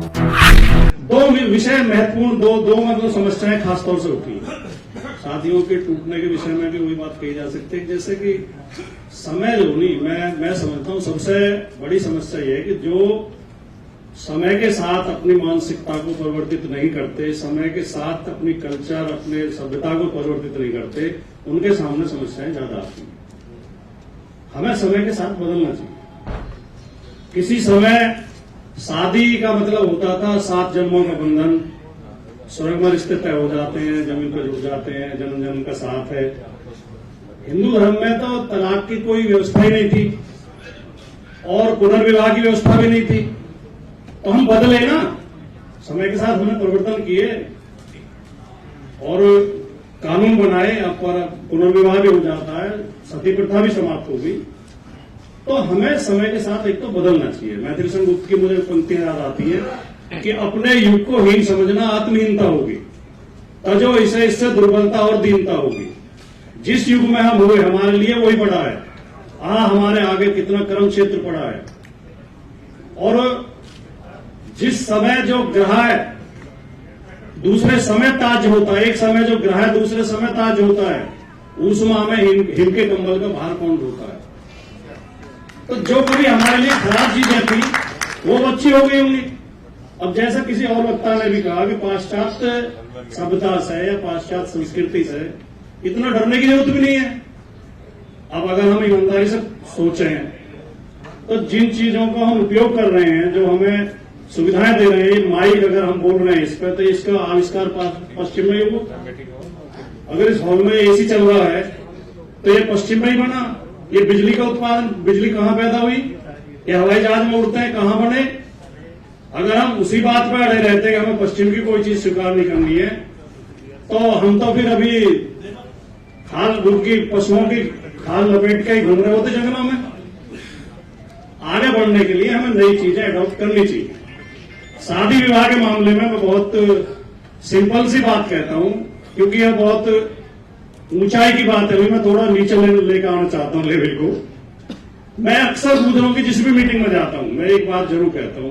दो विषय महत्वपूर्ण दो मतलब समस्याएं खासतौर से उठी शादियों के टूटने के विषय में भी वही बात कही जा सकती है, जैसे कि समय जो नहीं, मैं समझता हूं सबसे बड़ी समस्या यह है कि जो समय के साथ अपनी मानसिकता को परिवर्तित नहीं करते, समय के साथ अपनी कल्चर, अपने सभ्यता को परिवर्तित नहीं करते, उनके सामने समस्याएं ज्यादा आती हैं। हमें समय के साथ बदलना चाहिए। किसी समय शादी का मतलब होता था 7 जन्मों का बंधन, स्वर्ग में रिश्ते तय हो जाते हैं, जमीन पर जुड़ जाते हैं, जन्म जन्म का साथ है। हिंदू धर्म में तो तलाक की कोई व्यवस्था ही नहीं थी और पुनर्विवाह की व्यवस्था भी नहीं थी। तो हम बदले ना, समय के साथ हमने परिवर्तन किए और कानून बनाए, अब पर पुनर्विवाह भी हो जाता है, सती प्रथा भी समाप्त हो गई। तो हमें समय के साथ एक तो बदलना चाहिए। मैथिली गुप्त की मुझे पंक्तियां याद आती है कि अपने युग को हीन समझना आत्महीनता होगी, तजो इसे इससे दुर्बलता और दीनता होगी। जिस युग में हम हुए हमारे लिए वही बड़ा है, हमारे आगे कितना कर्म क्षेत्र पड़ा है। और जिस समय जो ग्रह है दूसरे समय ताज होता है, एक समय जो ग्रह है दूसरे समय ताज होता है, उसमें हमें हिम के कंबल का भार कौन ढोता है। तो जो कभी हमारे लिए खराब चीजें थी वो अच्छी हो गई होंगी। अब जैसा किसी और वक्ता ने भी कहा कि पाश्चात्य सभ्यता से या पाश्चात्य संस्कृति से इतना डरने की जरूरत भी नहीं है। अब अगर हम ईमानदारी से सोचें तो जिन चीजों का हम उपयोग कर रहे हैं, जो हमें सुविधाएं दे रहे हैं, माइक अगर हम बोल रहे हैं इस पर, तो इसका आविष्कार पश्चिम में हुआ। अगर इस हॉल में एसी चल रहा है तो ये पश्चिम में ही बना। ये बिजली का उत्पादन, बिजली कहां पैदा हुई, ये हवाई जहाज में उड़ते हैं कहां बने। अगर हम उसी बात पर अड़े रहते हैं कि हमें पश्चिम की कोई चीज स्वीकार नहीं करनी है, तो हम तो फिर अभी खाल की पशुओं की खाल लपेट के ही घूम रहे होते जंगलों में। आगे बढ़ने के लिए हमें नई चीजें अडॉप्ट करनी चाहिए। शादी विवाह के मामले में मैं बहुत सिंपल सी बात कहता हूं, क्योंकि यह बहुत ऊंचाई की बात है। मैं थोड़ा नीचे लेकर आना चाहता हूं लेवल को। मैं अक्सर पूछ रहा हूं कि जिस भी मीटिंग में जाता हूं मैं एक बात जरूर कहता हूं,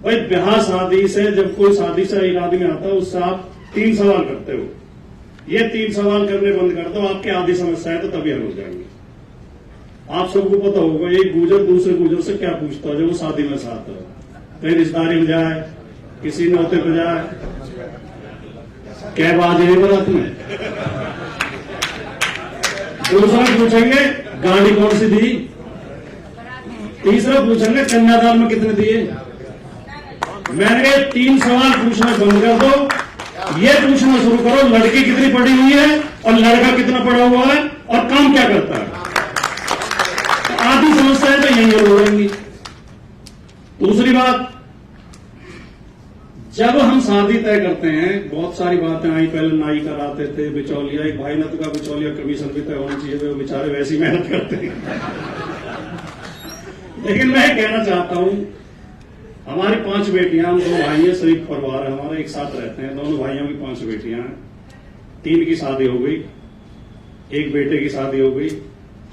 भाई ब्याह शादी से, जब कोई शादी से एक आदमी आता है उससे आप 3 सवाल करते हो। ये 3 सवाल करने बंद कर दो, आपकी आधी समस्याएं तो तभी हल हो जाएंगी। आप सबको पता होगा एक गुजर दूसरे गुजर से क्या पूछता है जब वो शादी में साथ है, कहीं रिश्तेदारी में जाए, किसी नौते पे जाए, क्या बात है बारात में। दूसरा पूछेंगे गाड़ी कौन सी दी, तीसरा पूछेंगे कन्यादान में कितने दिए। मैंने 3 सवाल पूछना बंद कर दो, ये पूछना शुरू करो लड़की कितनी पढ़ी हुई है और लड़का कितना पढ़ा हुआ है और काम क्या करता है। तो आधी समस्याएं तो यही हो जाएंगी। दूसरी बात, जब हम शादी तय करते हैं बहुत सारी बातें आई, पहले नाई कराते थे, बिचौलिया, एक भाई ने तो कहा बिचौलिया कमीशन भी तय होना चाहिए, वो बेचारे वैसी मेहनत करते हैं। लेकिन मैं कहना चाहता हूं, हमारी 5 बेटियां, हम 2 भाई हैं, संयुक्त परिवार है हमारा, एक साथ रहते हैं। दोनों भाइयों की 5 बेटियां हैं, 3 की शादी हो गई, 1 बेटे की शादी हो गई।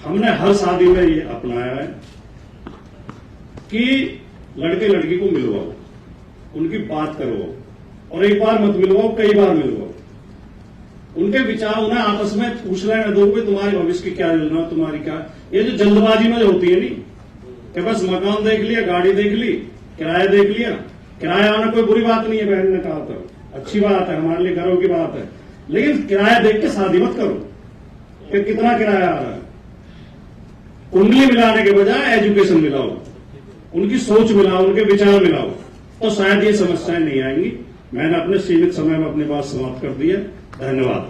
हमने हर शादी में ये अपनाया है कि लड़के लड़की को मिलवाओ, उनकी बात करो, और एक बार मत मिलवाओ, कई बार मिलवाओ। उनके विचार उन्हें आपस में पूछ लेने दो कि तुम्हारे भविष्य की क्या योजना, तुम्हारी क्या। ये जो जल्दबाजी में जो होती है नहीं कि बस मकान देख लिया, गाड़ी देख ली, किराया देख लिया। किराया आना कोई बुरी बात नहीं है, बहन ने कहा तो अच्छी बात है, हमारे लिए गर्व की बात है। लेकिन किराया देख के शादी मत करो कि कितना किराया आ रहा है। कुंडली मिलाने के बजाय एजुकेशन मिलाओ, उनकी सोच मिलाओ, उनके विचार मिलाओ, तो शायद ये समस्याएं नहीं आएंगी। मैंने अपने सीमित समय में अपनी बात समाप्त कर दी है। धन्यवाद।